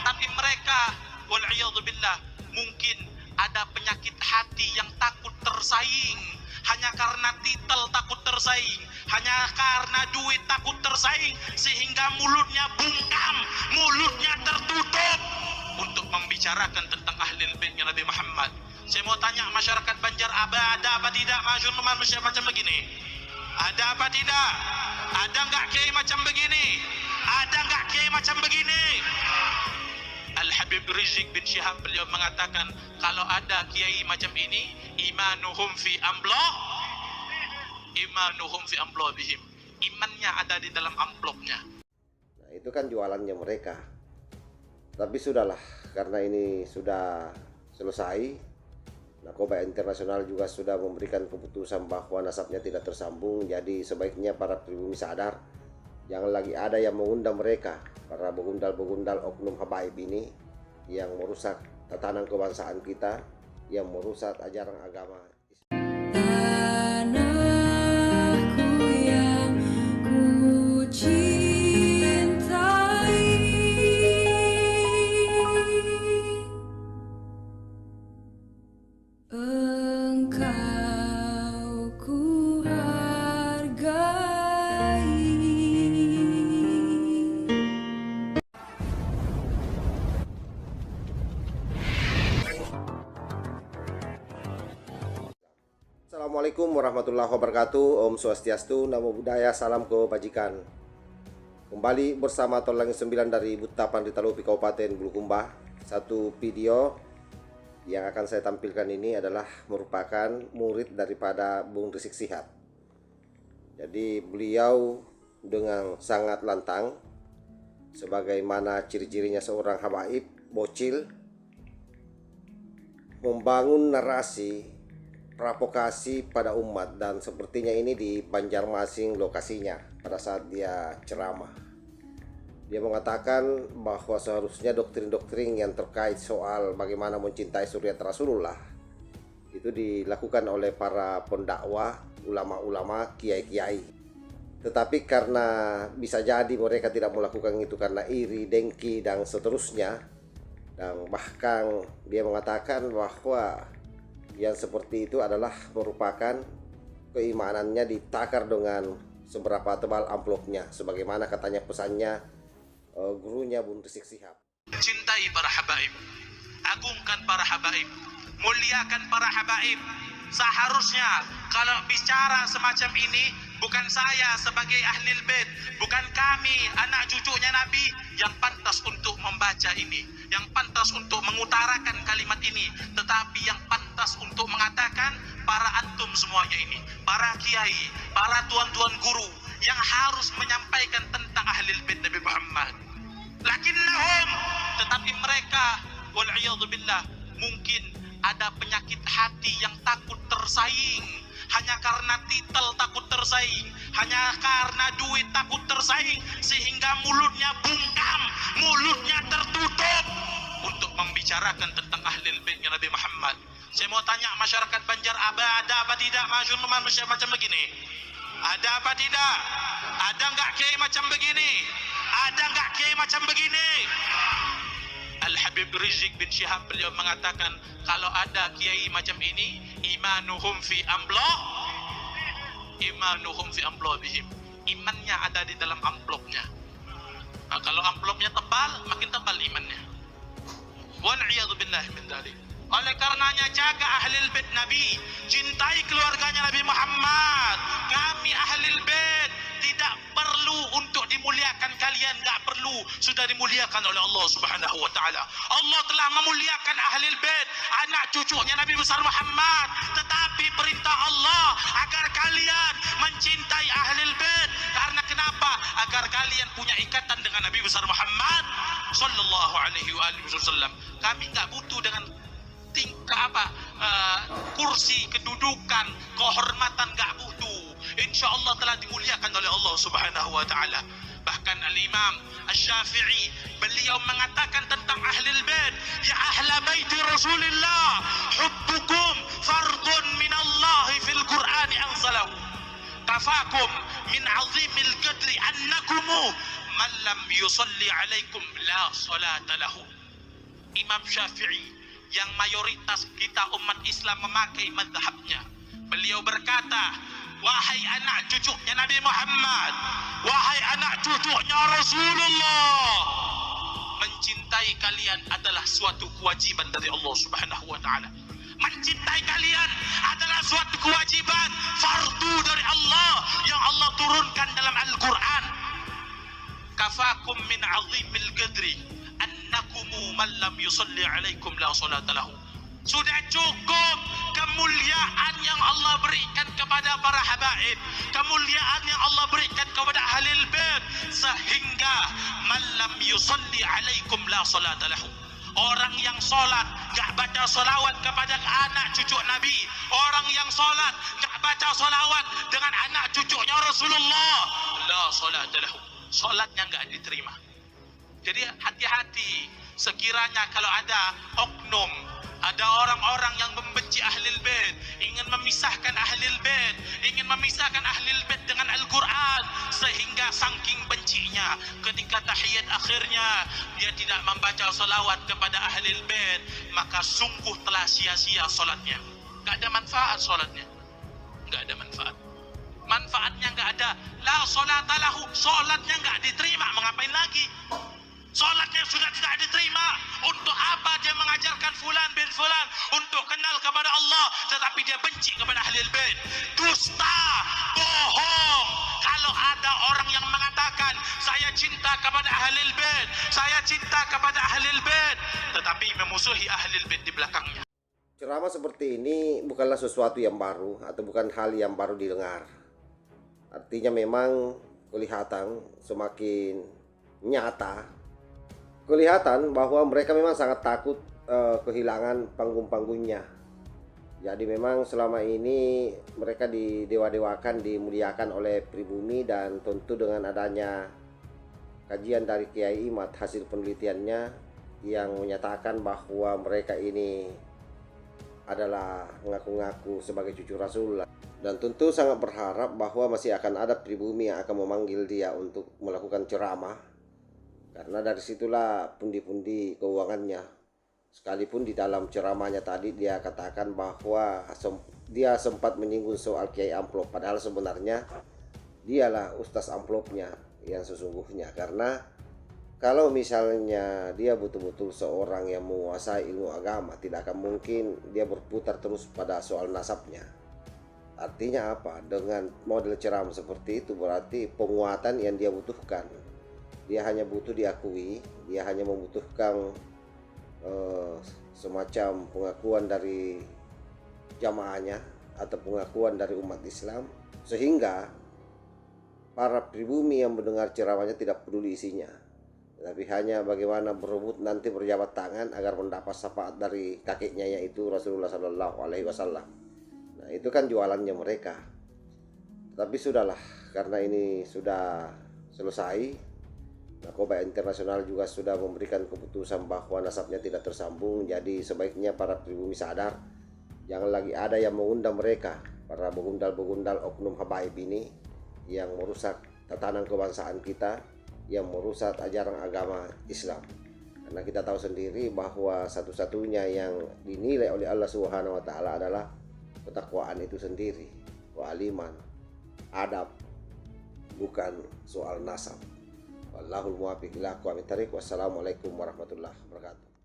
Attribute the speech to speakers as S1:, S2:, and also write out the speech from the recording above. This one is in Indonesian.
S1: Tetapi mereka, wal'iyadzubillah, mungkin ada penyakit hati yang takut tersaing. Hanya karena titel takut tersaing, hanya karena duit takut tersaing, sehingga mulutnya bungkam, mulutnya tertutup untuk membicarakan tentang ahlul baitnya Nabi Muhammad. Saya mau tanya masyarakat Banjar, ada apa tidak manusia macam begini? Ada apa tidak? Ada enggak kiai macam begini? Ada enggak kiai macam begini? Al-Habib Rizik bin Syihab beliau mengatakan, kalau ada kiai macam ini, imanuhum fi amlobihim, imannya ada di dalam amplopnya.
S2: Nah, itu kan jualannya mereka. Tapi sudahlah, karena ini sudah selesai, Narkoba Internasional juga sudah memberikan keputusan bahwa nasabnya tidak tersambung. Jadi sebaiknya para pribumi sadar, jangan lagi ada yang mengundang mereka, para begundal-begundal oknum habaib ini, yang merusak tatanan kebangsaan kita, yang merusak ajaran agama.
S3: Tanahku yang ku cintai, engkau ku hargai.
S2: Assalamualaikum warahmatullahi wabarakatuh. Om Swastiastu, Namo Buddhaya, salam kebajikan. Kembali bersama Tolong 9 dari Butapan di Talupi Kabupaten Bulukumba. Satu video yang akan saya tampilkan ini adalah merupakan murid daripada Bung Rizik Syihab. Jadi beliau dengan sangat lantang, sebagaimana ciri-cirinya seorang habaib bocil, membangun narasi provokasi pada umat, dan sepertinya ini di Banjarmasin lokasinya pada saat dia ceramah. Dia mengatakan bahwa seharusnya doktrin-doktrin yang terkait soal bagaimana mencintai suriat Rasulullah itu dilakukan oleh para pendakwah, ulama-ulama, kiai-kiai. Tetapi karena bisa jadi mereka tidak melakukan itu karena iri, dengki, dan seterusnya. Dan bahkan dia mengatakan bahwa yang seperti itu adalah merupakan keimanannya ditakar dengan seberapa tebal amplopnya, sebagaimana katanya pesannya gurunya Bung Rizik Syihab.
S1: Cintai para habaib, agungkan para habaib, muliakan para habaib. Seharusnya kalau bicara semacam ini, bukan saya sebagai ahlul bait, bukan kami anak cucunya Nabi yang pantas untuk membaca ini, yang pantas untuk mengutarakan kalimat ini, tetapi yang pantas untuk mengatakan para antum semuanya ini, para kiai, para tuan-tuan guru yang harus menyampaikan tentang ahlul bait Nabi Muhammad. Lakinnahum, tetapi mereka, wal'iyadzubillah, mungkin ada penyakit hati yang takut tersaing. Hanya karena titel takut tersaing, hanya karena duit takut tersaing, sehingga mulutnya bungkam, mulutnya tertutup untuk membicarakan tentang ahlul baitnya Nabi Muhammad. Saya mau tanya masyarakat Banjar, ada apa tidak manusia macam begini? Ada apa tidak? Ada enggak kiai macam begini? Ada enggak kiai macam begini? Al-Habib Rizik bin Syihab beliau mengatakan, kalau ada kiai macam ini, imanuhum fi amlobihim, imannya ada di dalam amplopnya. Nah, kalau amplopnya tebal, makin tebal imannya. Wal'iyadzubillahi min dzalik. Oleh karenanya jaga ahlul bait Nabi, cintai keluarganya Nabi Muhammad. Kami ahlul bait tidak perlu untuk dimuliakan, kalian enggak perlu, sudah dimuliakan oleh Allah Subhanahu wa taala. Allah telah memuliakan ahlul bait, anak cucunya Nabi besar Muhammad. Tetapi perintah Allah agar kalian mencintai ahlul bait. Karena kenapa? Agar kalian punya ikatan dengan Nabi besar Muhammad sallallahu alaihi wasallam. Kami enggak butuh dengan kursi, kedudukan, kehormatan, gak butuh. Insya Allah telah dimuliakan oleh Allah Subhanahu wa taala. Bahkan Al-Imam Asy-Syafi'i beliau mengatakan tentang ahlul bait, ya ahla baiti Rasulillah, hubbukum fardun min Allah fil Qur'ani anzalahu, kafakum min azimil qadri annakum man lam yusalli alaikum la salata lahu. Imam Syafi'i yang mayoritas kita umat Islam memakai mazhabnya. Beliau berkata, wahai anak cucunya Nabi Muhammad, wahai anak cucunya Rasulullah, mencintai kalian adalah suatu kewajiban dari Allah Subhanahu wa taala. Mencintai kalian adalah suatu kewajiban fardu dari Allah yang Allah turunkan dalam Al-Qur'an. Kafakum min 'azimil qadri annakum man lam yusalli 'alaikum la salata lahu. Sudah cukup kemuliaan yang Allah berikan kepada para habaib, kemuliaan yang Allah berikan kepada ahlul bait, sehingga man lam yusalli 'alaikum la salata lahu. Orang yang sholat gak baca sholawat kepada anak cucu Nabi, orang yang sholat gak baca sholawat dengan anak cucunya Rasulullah, la salata lahu, sholatnya gak diterima. Jadi hati-hati, sekiranya kalau ada oknum, ada orang-orang yang membenci ahlul bait, ingin memisahkan ahlul bait, ingin memisahkan ahlul bait dengan Al-Quran, sehingga saking bencinya ketika tahiyat akhirnya dia tidak membaca salawat kepada ahlul bait, maka sungguh telah sia-sia solatnya. Gak ada manfaat solatnya, gak ada manfaat. Manfaatnya gak ada. La salata lahu, solatnya gak diterima. Mengapain lagi? Solatnya sudah tidak diterima. Untuk apa dia mengajarkan fulan bin fulan untuk kenal kepada Allah, tetapi dia benci kepada ahlul bait? Dusta, bohong. Kalau ada orang yang mengatakan saya cinta kepada ahlul bait, saya cinta kepada ahlul bait, tetapi memusuhi ahlul bait di belakangnya.
S2: Ceramah seperti ini bukanlah sesuatu yang baru atau bukan hal yang baru didengar. Artinya memang kelihatan semakin nyata, kelihatan bahwa mereka memang sangat takut kehilangan panggung-panggungnya. Jadi memang selama ini mereka didewa-dewakan, dimuliakan oleh pribumi, dan tentu dengan adanya kajian dari Kiai Imad, hasil penelitiannya yang menyatakan bahwa mereka ini adalah mengaku-ngaku sebagai cucu Rasulullah, dan tentu sangat berharap bahwa masih akan ada pribumi yang akan memanggil dia untuk melakukan ceramah, karena dari situlah pundi-pundi keuangannya. Sekalipun di dalam ceramahnya tadi dia katakan bahwa dia sempat menyinggung soal Kiai Amplop, padahal sebenarnya dialah ustaz amplopnya yang sesungguhnya. Karena kalau misalnya dia betul-betul seorang yang menguasai ilmu agama, tidak akan mungkin dia berputar terus pada soal nasabnya. Artinya apa? Dengan model ceramah seperti itu berarti penguatan yang dia butuhkan. Dia hanya butuh diakui, dia hanya membutuhkan semacam pengakuan dari jamaahnya atau pengakuan dari umat Islam, sehingga para pribumi yang mendengar ceramahnya tidak peduli isinya, tapi hanya bagaimana berebut nanti berjabat tangan agar mendapat syafaat dari kakeknya, yaitu Rasulullah Shallallahu Alaihi Wasallam. Nah, itu kan jualannya mereka. Tapi sudahlah, karena ini sudah selesai. Narkoba Internasional juga sudah memberikan keputusan bahwa nasabnya tidak tersambung. Jadi sebaiknya para pribumi sadar, jangan lagi ada yang mengundang mereka, para begundal-begundal oknum habaib ini yang merusak tatanan kebangsaan kita, yang merusak ajaran agama Islam. Karena kita tahu sendiri bahwa satu-satunya yang dinilai oleh Allah Subhanahu wa taala adalah ketakwaan itu sendiri, kealiman, adab, bukan soal nasab. Wallahul muwaffiq ila aqwamit thariq. Wassalamualaikum warahmatullahi wabarakatuh.